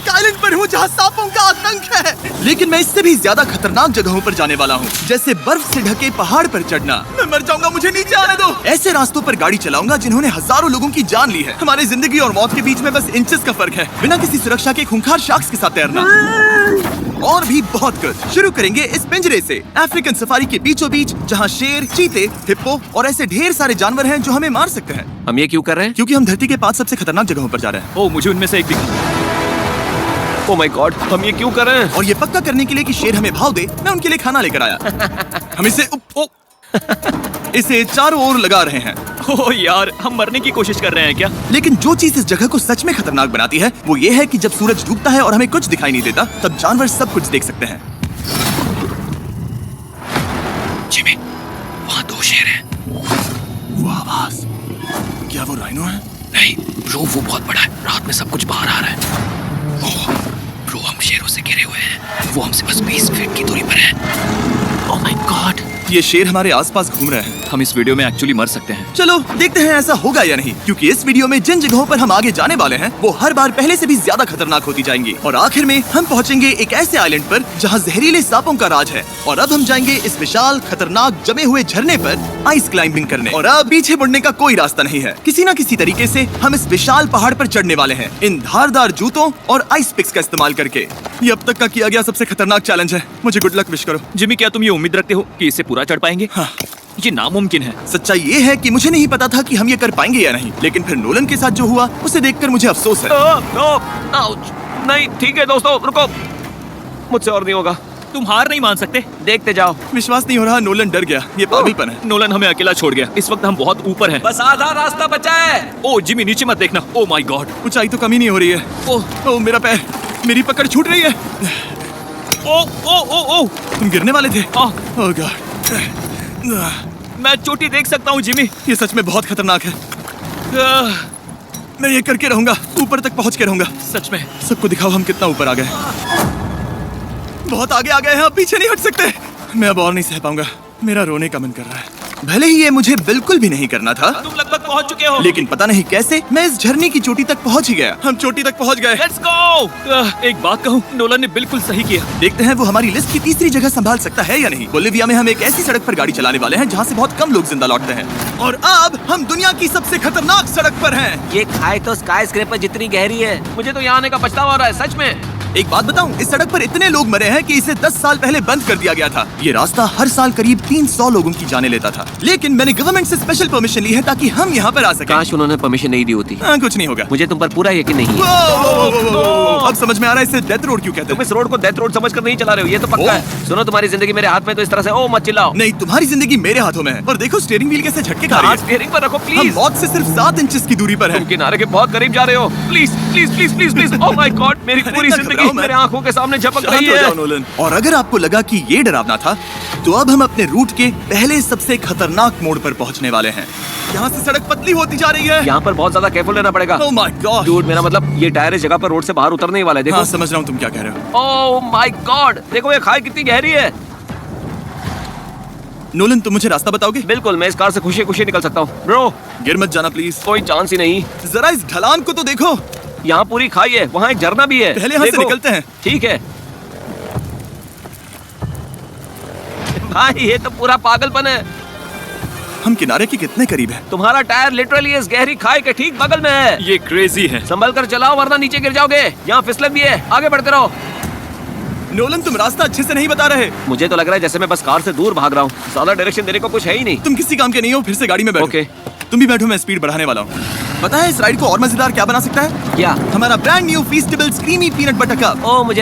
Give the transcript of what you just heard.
एक आइलैंड पर हूँ जहाँ सांपों का आतंक है, लेकिन मैं इससे भी ज्यादा खतरनाक जगहों पर जाने वाला हूँ, जैसे बर्फ से ढके पहाड़ पर चढ़ना। मैं मर जाऊंगा, मुझे नीचे आने दो। ऐसे रास्तों पर गाड़ी चलाऊंगा जिन्होंने हजारों लोगों की जान ली है। हमारी जिंदगी और मौत के बीच में बस इंचेस का फर्क है। बिना किसी सुरक्षा के खूंखार शार्क्स के साथ तैरना और भी बहुत कुछ। शुरू करेंगे इस पिंजरे से, अफ्रीकन सफारी के बीचों बीच, जहाँ शेर, चीते, हिप्पो और ऐसे ढेर सारे जानवर हैं जो हमें मार सकते हैं। हम ये क्यों कर रहे हैं? क्योंकि हम धरती के 5 सबसे खतरनाक जगहों पर जा रहे हैं। ओह, मुझे उनमें से एक दिखा। ओह माय गॉड, हम ये क्यों कर रहे हैं? और ये पक्का करने के लिए कि शेर हमें भाव दे, मैं उनके लिए खाना लेकर आया। हम इसे चारों ओर लगा रहे हैं। ओह यार, हम मरने की कोशिश कर रहे हैं क्या? लेकिन जो चीज इस जगह को सच में खतरनाक बनाती है वो ये है कि जब सूरज डूबता है और हमें कुछ दिखाई नहीं देता, तब जानवर सब कुछ देख सकते हैं। जिमी, वहाँ 2 शेर हैं। वो आवाज, क्या वो राइनो है? नहीं ब्रो, वो बहुत बड़ा है। रात में सब कुछ बाहर आ रहा है। ओह ब्रो, हम शेरों से घिरे हुए हैं। वो हमसे बस 20 फीट की दूरी पर है। ओह माय गॉड, ये शेर हमारे आसपास घूम रहे हैं। हम इस वीडियो में एक्चुअली मर सकते हैं। चलो देखते हैं ऐसा होगा या नहीं, क्योंकि इस वीडियो में जिन जगहों पर हम आगे जाने वाले हैं वो हर बार पहले से भी ज्यादा खतरनाक होती जाएंगी। और आखिर में हम पहुंचेंगे एक ऐसे आइलैंड पर जहां जहरीले सांपों का राज है। और अब हम जाएंगे इस विशाल खतरनाक जमे हुए झरने पर आइस क्लाइंबिंग करने। और अब पीछे मुड़ने का कोई रास्ता नहीं है। किसी न किसी तरीके से हम इस विशाल पहाड़ पर चढ़ने वाले हैं, इन धारदार जूतों और आइस पिक्स का इस्तेमाल करके। ये अब तक का किया गया सबसे खतरनाक चैलेंज है। मुझे गुड लक विश करो। जिमी, क्या तुम ये उम्मीद रखते हो कि इससे पूरा चढ़ पाएंगे? हाँ। ये नामुमकिन है। सच्चाई ये है कि मुझे नहीं पता था कि हम ये कर पाएंगे या नहीं, लेकिन फिर नोलन के साथ जो हुआ उसे देखकर मुझे अफसोस है। नहीं ठीक है दोस्तों, रुको, मुझसे और नहीं होगा। तुम हार नहीं मान सकते। देखते जाओ। विश्वास नहीं हो रहा, नोलन डर गया। ये पागलपन है। नोलन हमें अकेला छोड़ गया। इस वक्त हम बहुत ऊपर हैं। बस आधा रास्ता बचा है। ओह जिमी, नीचे मत देखना। ओह माय गॉड, ऊंचाई तो कमी नहीं हो रही है। ओह मेरा पैर, मेरी पकड़ छूट रही है। ओह ओह ओह ओह, तुम गिरने वाले थे। ओह गॉड, मैं चोटी देख सकता हूँ जिमी। ये सच में बहुत खतरनाक है। मैं ये करके रहूंगा, ऊपर तक पहुंच के रहूंगा। सच में। सबको दिखाओ हम कितना ऊपर आ गए। बहुत आगे आ गए हैं, अब पीछे नहीं हट सकते। मैं अब और नहीं सह पाऊंगा। मेरा रोने का मन कर रहा है। भले ही ये मुझे बिल्कुल भी नहीं करना था, तुम लगभग पहुंच चुके हो। लेकिन पता नहीं कैसे मैं इस झरने की चोटी तक पहुंच ही गया। हम चोटी तक पहुंच गए। Let's go. एक बात कहूँ, नोलन ने बिल्कुल सही किया। देखते हैं वो हमारी लिस्ट की तीसरी जगह संभाल सकता है या नहीं। बोलिविया में हम एक ऐसी सड़क पर गाड़ी चलाने वाले हैं जहाँ से बहुत कम लोग जिंदा लौटते हैं। और अब हम दुनिया की सबसे खतरनाक सड़क पर हैं। ये खाई तो स्काई स्क्रैपर जितनी गहरी है। मुझे तो यहाँ आने का पछतावा हो रहा है, सच में। एक बात बताऊं, इस सड़क पर इतने लोग मरे हैं कि इसे 10 साल पहले बंद कर दिया गया था। ये रास्ता हर साल करीब 300 लोगों की जाने लेता था, लेकिन मैंने गवर्नमेंट से स्पेशल परमिशन ली है ताकि हम यहाँ पर आ सकें। काश उन्होंने परमिशन नहीं दी होती। कुछ नहीं होगा। मुझे तुम पर पूरा यकीन नहीं है। अब समझ में आ रहा है इसे डेथ रोड क्यों कहते तुम हैं। इस रोड को डेथ रोड समझकर नहीं चला रहे हो, ये तो पक्का है। सुनो, तुम्हारी जिंदगी मेरे हाथ में, तो इस तरह से ओ मत चिल्लाओ। नहीं, तुम्हारी जिंदगी मेरे हाथों में है। और देखो स्टीयरिंग व्हील कैसे झटके खा रही है। स्टीयरिंग पर रखो हम प्लीज। मौत से सिर्फ 7 इंचेस की दूरी पर तुम हैं। किनारे के बहुत करीब जा रहे हो। Please please please please please. Oh my God, मेरी पूरी इतना जिंदगी घबराओ मत। मेरे आंखों के सामने झपक शांत रही हो है। जाओ नोलन। और अगर आपको लगा कि ये डरावना था, तो अब हम अपने रूट के पहले सबसे खतरनाक मोड़ पर पहुंचने वाले हैं। यहाँ से सड़क पतली होती जा रही है। यहाँ पर बहुत ज्यादा केयरफुल रहना पड़ेगा। Oh my God. डूड, मेरा मतलब ये टायर इस जगह पर रोड से बाहर उतरने ही वाला है। देखो। हाँ समझ रहा हूँ तुम क्या कह रहे हो। ओह माय गॉड, देखो ये खाई कितनी गहरी है। नोलन, तुम मुझे रास्ता बताओगे? बिल्कुल, मैं इस कार से खुशी खुशी निकल सकता हूँ। ब्रो, गिर मत जाना प्लीज। कोई चांस ही नहीं। जरा इस ढलान को तो देखो। यहाँ पूरी खाई है, वहाँ एक झरना भी है। पहले यहाँ से देखो। निकलते हैं। ठीक है भाई, ये तो पूरा पागलपन है। हम किनारे के कितने करीब हैं? तुम्हारा टायर लिटरली इस गहरी खाई के ठीक बगल में है। ये क्रेजी है। संभल कर चलाओ वरना नीचे गिर जाओगे। यहाँ फिसलन भी है, आगे बढ़ते रहो। नोलन, तुम रास्ता अच्छे से नहीं बता रहे। मुझे तो लग रहा है जैसे मैं बस कार से दूर भाग रहा हूँ। ज्यादा डायरेक्शन देने को कुछ है ही नहीं। तुम किसी काम के नहीं हो, फिर से गाड़ी में बैठो। ओके। तुम भी बैठो, मैं स्पीड बढ़ाने वाला हूँ। पता है इस राइड को और मजेदार क्या बना सकता है? क्या? हमारा brand new feastable creamy peanut butter cup. ओ, मुझे